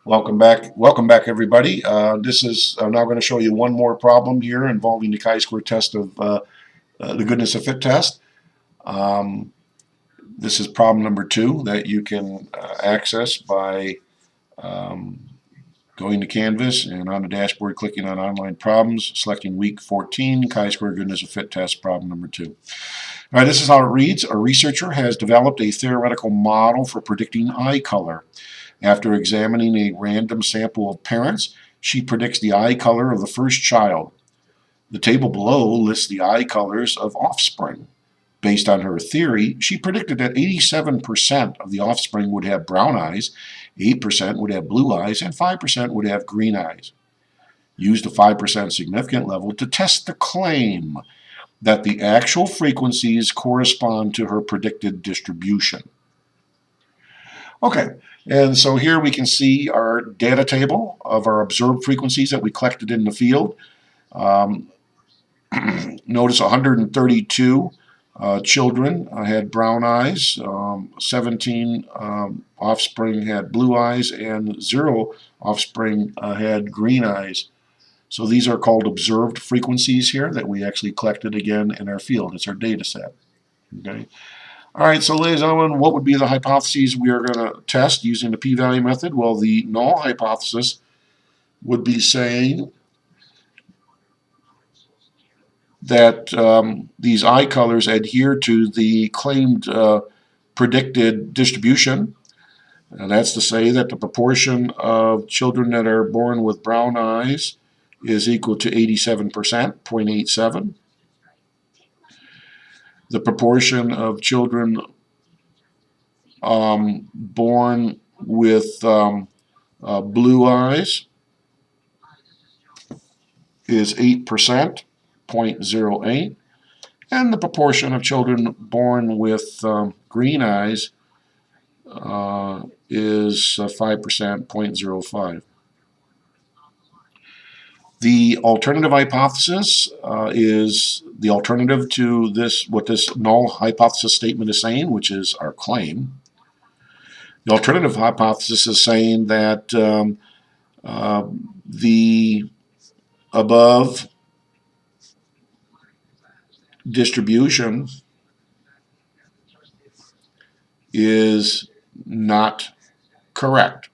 Welcome back, everybody. This is now going to show you one more problem here involving the chi-square test of the goodness of fit test. Um, this is problem number 2 that you can access by um, going to Canvas and on the dashboard clicking on online problems, selecting week 14, chi-square goodness of fit test problem number 2. All right, this is how it reads. A researcher has developed a theoretical model for predicting eye color. After examining a random sample of parents, she predicts the eye color of the first child. The table below lists the eye colors of offspring. Based on her theory, she predicted that 87% of the offspring would have brown eyes, 8% would have blue eyes, and 5% would have green eyes. Use the 5% significant level to test the claim that the actual frequencies correspond to her predicted distribution. Okay, and so here we can see our data table of our observed frequencies that we collected in the field. Um, Notice 132 children had brown eyes, 17 offspring had blue eyes, and 0 offspring had green eyes. So these are called observed frequencies here that we actually collected again in our field. It's our data set. Okay. All right, so ladies and gentlemen, what would be the hypotheses we are going to test using the p-value method? Well, the null hypothesis would be saying that these eye colors adhere to the claimed predicted distribution. That's to say that the proportion of children that are born with brown eyes is equal to 87%, 0.87. The proportion of children born with blue eyes is 8%, 0.08, and the proportion of children born with green eyes is 5%, 0.05. The alternative hypothesis is the alternative to this, what this null hypothesis statement is saying, which is our claim. The alternative hypothesis is saying that the above distribution is not correct.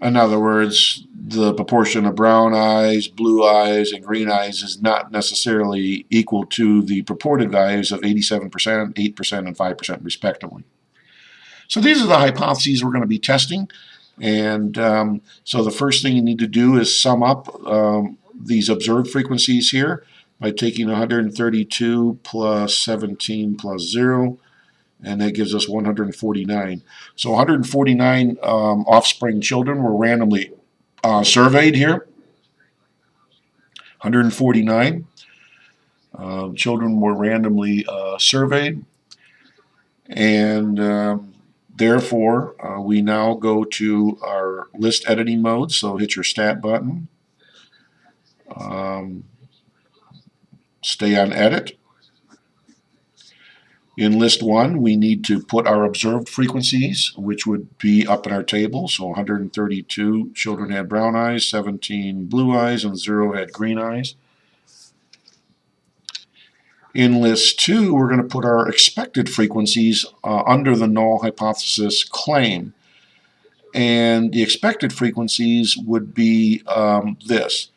In other words, the proportion of brown eyes, blue eyes, and green eyes is not necessarily equal to the purported values of 87%, 8%, and 5% respectively. So these are the hypotheses we're going to be testing. And so the first thing you need to do is sum up these observed frequencies here by taking 132 plus 17 plus 0, and that gives us 149. So 149 offspring children were randomly surveyed here. 149 children were randomly surveyed, and therefore we now go to our list editing mode. So hit your stat button, stay on edit. In list 1, we need to put our observed frequencies, which would be up in our table. So 132 children had brown eyes, 17 blue eyes, and 0 had green eyes. In list 2, we're going to put our expected frequencies under the null hypothesis claim. And the expected frequencies would be this.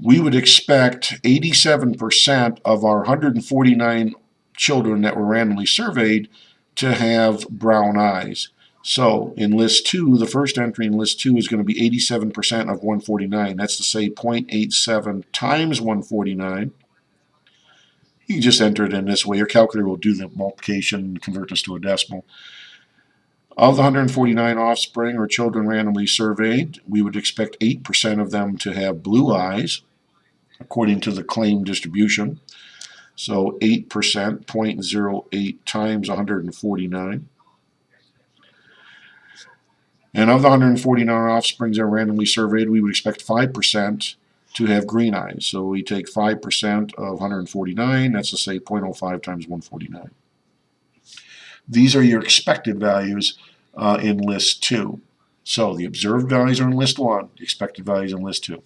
We would expect 87% of our 149 children that were randomly surveyed to have brown eyes. So in list 2, the first entry in list 2 is going to be 87% of 149. That's to say 0.87 times 149. You can just enter it in this way. Your calculator will do the multiplication and convert this to a decimal. Of the 149 offspring or children randomly surveyed, we would expect 8% of them to have blue eyes, according to the claimed distribution. So 8%, 0.08 times 149. And of the 149 offsprings that are randomly surveyed, we would expect 5% to have green eyes. So we take 5% of 149, that's to say 0.05 times 149. These are your expected values in list 2. So the observed values are in list 1, the expected values in list 2.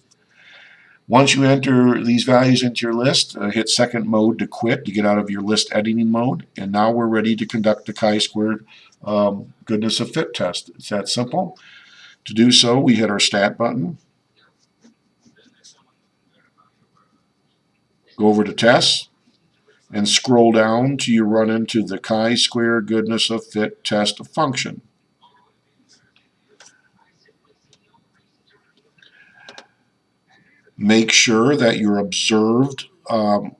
Once you enter these values into your list, hit second mode to quit to get out of your list editing mode. And now we're ready to conduct the chi-squared goodness of fit test. It's that simple. To do so, we hit our stat button, go over to tests, and scroll down till you run into the chi-square goodness of fit test function. Make sure that your observed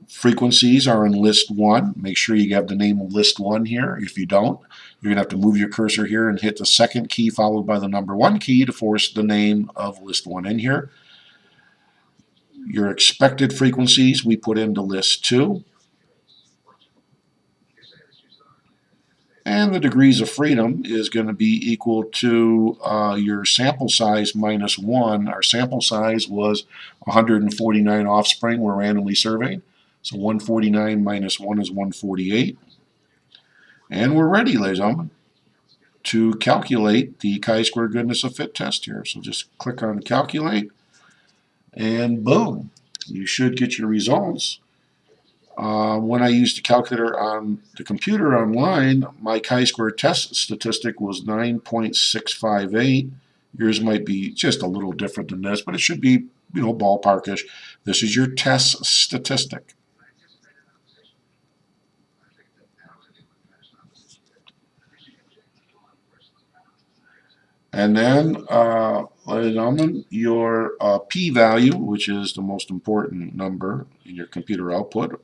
frequencies are in list 1. Make sure you have the name of list 1 here. If you don't, you're going to have to move your cursor here and hit the second key followed by the number 1 key to force the name of list 1 in here. Your expected frequencies we put into list 2. And the degrees of freedom is going to be equal to your sample size minus 1. Our sample size was 149 offspring we're randomly surveying. So 149 minus 1 is 148. And we're ready, ladies and gentlemen, to calculate the chi-square goodness of fit test here. So just click on calculate, and boom, you should get your results. When I used the calculator on the computer online, my chi-square test statistic was 9.658. Yours might be just a little different than this, but it should be, ballparkish. This is your test statistic. And then, ladies and gentlemen, your p-value, which is the most important number in your computer output,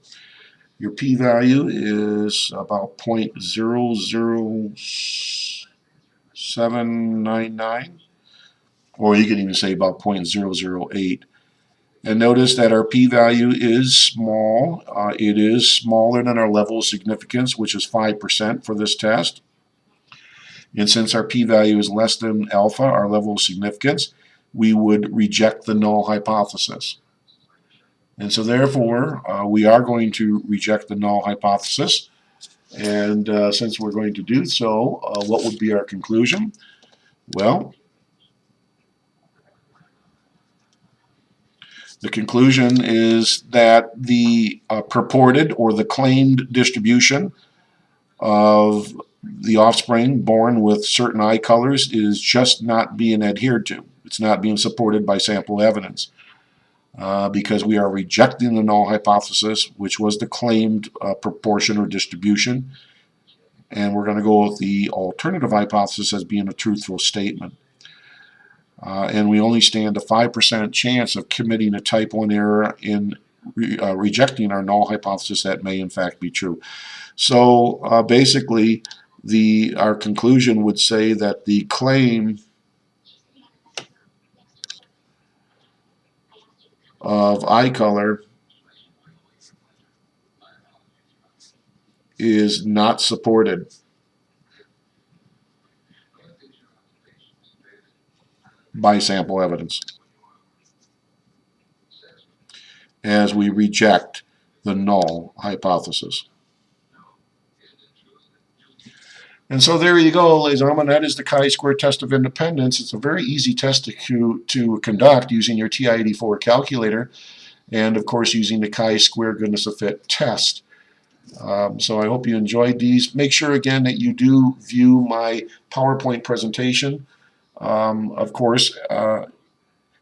your p-value is about 0.00799, or you can even say about 0.008. And notice that our p-value is small. It is smaller than our level of significance, which is 5% for this test. And since our p-value is less than alpha, our level of significance, we would reject the null hypothesis. And so therefore, we are going to reject the null hypothesis. And since we're going to do so, what would be our conclusion? Well, the conclusion is that the purported or the claimed distribution of the offspring born with certain eye colors is just not being adhered to. It's not being supported by sample evidence. Because we are rejecting the null hypothesis, which was the claimed proportion or distribution, and we're going to go with the alternative hypothesis as being a truthful statement. And we only stand a 5% chance of committing a type 1 error in rejecting our null hypothesis that may in fact be true. So basically, our conclusion would say that the claim of eye color is not supported by sample evidence, as we reject the null hypothesis. And so there you go, ladies and gentlemen. That is the chi-square test of independence. It's a very easy test to conduct using your TI-84 calculator, and of course using the chi-square goodness of fit test. So I hope you enjoyed these. Make sure again that you do view my PowerPoint presentation, of course,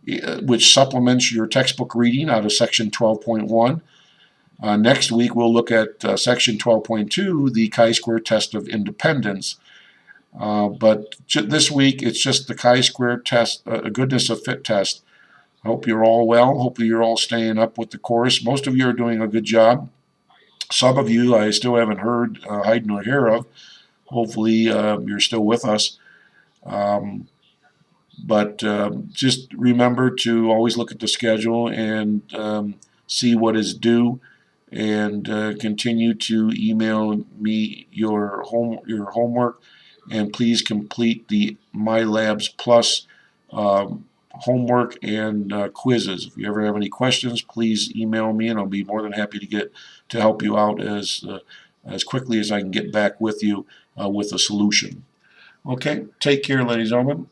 which supplements your textbook reading out of section 12.1. Next week we'll look at section 12.2, the chi-square test of independence. But this week it's just the chi-square test, goodness of fit test. I hope you're all well. Hopefully you're all staying up with the course. Most of you are doing a good job. Some of you I still haven't heard hide nor hear of. Hopefully you're still with us. But just remember to always look at the schedule and see what is due, and continue to email me your homework, and please complete the My Labs Plus homework and quizzes. If you ever have any questions, please email me, and I'll be more than happy to help you out as quickly as I can get back with you with a solution. Okay, take care, ladies and gentlemen.